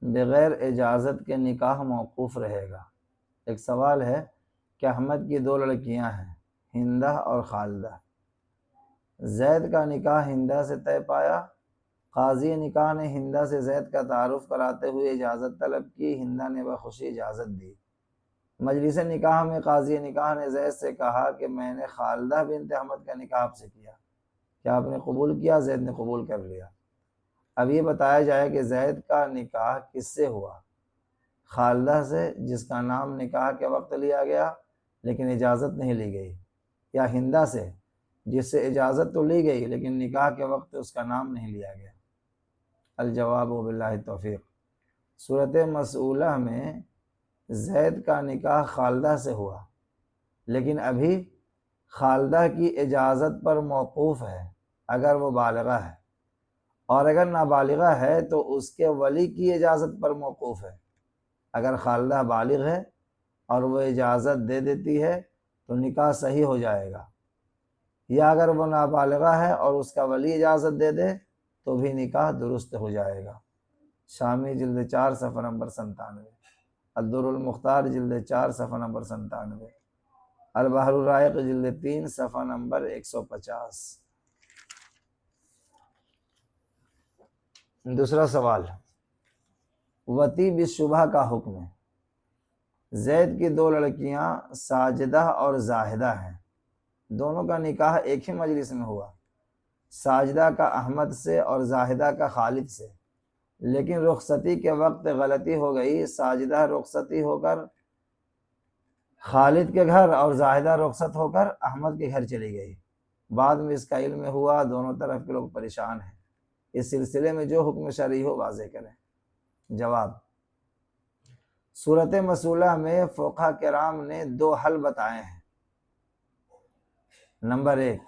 بغیر اجازت کے نکاح موقوف رہے گا۔ ایک سوال ہے کہ احمد کی دو لڑکیاں ہیں، ہندہ اور خالدہ۔ زید کا نکاح ہندہ سے طے پایا، قاضی نکاح نے ہندہ سے زید کا تعارف کراتے ہوئے اجازت طلب کی، ہندہ نے بخوشی اجازت دی۔ مجلس نکاح میں قاضی نکاح نے زید سے کہا کہ میں نے خالدہ بنت احمد کا نکاح آپ سے کیا، کیا آپ نے قبول کیا؟ زید نے قبول کر لیا۔ اب یہ بتایا جائے کہ زید کا نکاح کس سے ہوا؟ خالدہ سے جس کا نام نکاح کے وقت لیا گیا لیکن اجازت نہیں لی گئی، یا ہندہ سے جس سے اجازت تو لی گئی لیکن نکاح کے وقت اس کا نام نہیں لیا گیا؟ الجواب باللہ التوفیق۔ صورت مسئولہ میں زید کا نکاح خالدہ سے ہوا لیکن ابھی خالدہ کی اجازت پر موقوف ہے اگر وہ بالغہ ہے، اور اگر نابالغہ ہے تو اس کے ولی کی اجازت پر موقوف ہے۔ اگر خالدہ بالغ ہے اور وہ اجازت دے دیتی ہے تو نکاح صحیح ہو جائے گا، یا اگر وہ نابالغہ ہے اور اس کا ولی اجازت دے دے تو بھی نکاح درست ہو جائے گا۔ شامی جلد 4 صفحہ نمبر 97، الدر المختار جلد 4 صفحہ نمبر 97، البحر الرائق جلد 3 صفحہ نمبر 150۔ دوسرا سوال، وطی بالشبہ کا حکم ہے۔ زید کی دو لڑکیاں ساجدہ اور زاہدہ ہیں، دونوں کا نکاح ایک ہی مجلس میں ہوا، ساجدہ کا احمد سے اور زاہدہ کا خالد سے، لیکن رخصتی کے وقت غلطی ہو گئی، ساجدہ رخصتی ہو کر خالد کے گھر اور زاہدہ رخصت ہو کر احمد کے گھر چلی گئی۔ بعد میں اس کا علم ہوا، دونوں طرف کے لوگ پریشان ہیں، اس سلسلے میں جو حکم شرعی ہو واضح کریں۔ جواب، صورت مسئولہ میں فقہاء کرام نے 2 حل بتائے ہیں۔ نمبر 1،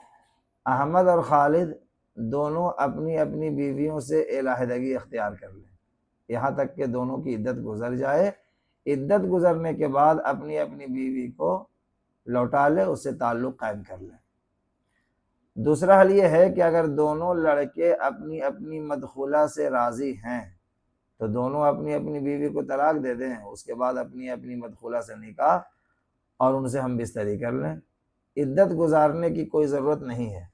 احمد اور خالد دونوں اپنی اپنی بیویوں سے علیحدگی اختیار کر لیں یہاں تک کہ دونوں کی عدت گزر جائے، عدت گزرنے کے بعد اپنی اپنی بیوی کو لوٹا لے، اس سے تعلق قائم کر لیں۔ دوسرا حل یہ ہے کہ اگر دونوں لڑکے اپنی اپنی مدخولہ سے راضی ہیں تو دونوں اپنی اپنی بیوی کو طلاق دے دیں، اس کے بعد اپنی اپنی مدخولہ سے نکاح اور ان سے ہم بستری کر لیں۔ عدت گزارنے کی کوئی ضرورت نہیں ہے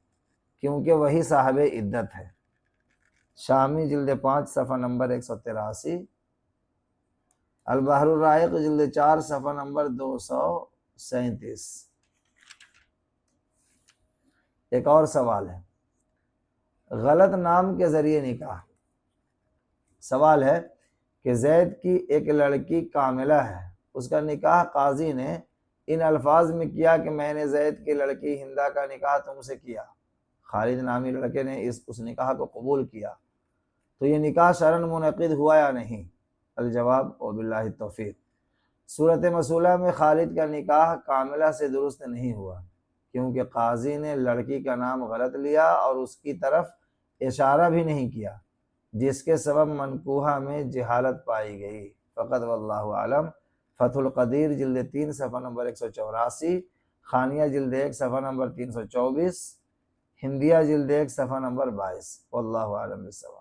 کیونکہ وہی صاحب عدت ہے۔ شامی جلد 5 صفحہ نمبر 183، البحر الرائق جلد 4 صفحہ نمبر 237۔ ایک اور سوال ہے، غلط نام کے ذریعے نکاح۔ سوال ہے کہ زید کی ایک لڑکی کاملہ ہے، اس کا نکاح قاضی نے ان الفاظ میں کیا کہ میں نے زید کی لڑکی ہندہ کا نکاح تم سے کیا، خالد نامی لڑکے نے اس نکاح کو قبول کیا، تو یہ نکاح شرعاً منعقد ہوا یا نہیں؟ الجواب وباللہ التوفیق۔ صورت مسئولہ میں خالد کا نکاح کاملہ سے درست نہیں ہوا کیونکہ قاضی نے لڑکی کا نام غلط لیا اور اس کی طرف اشارہ بھی نہیں کیا، جس کے سبب منکوحہ میں جہالت پائی گئی۔ فقط واللہ عالم۔ فتح القدیر جلد 3 صفحہ نمبر 184، خانیہ جلد 1 صفحہ نمبر 324، ہندیہ جلد 1 صفحہ نمبر 22۔ واللہ عالم بالصواب۔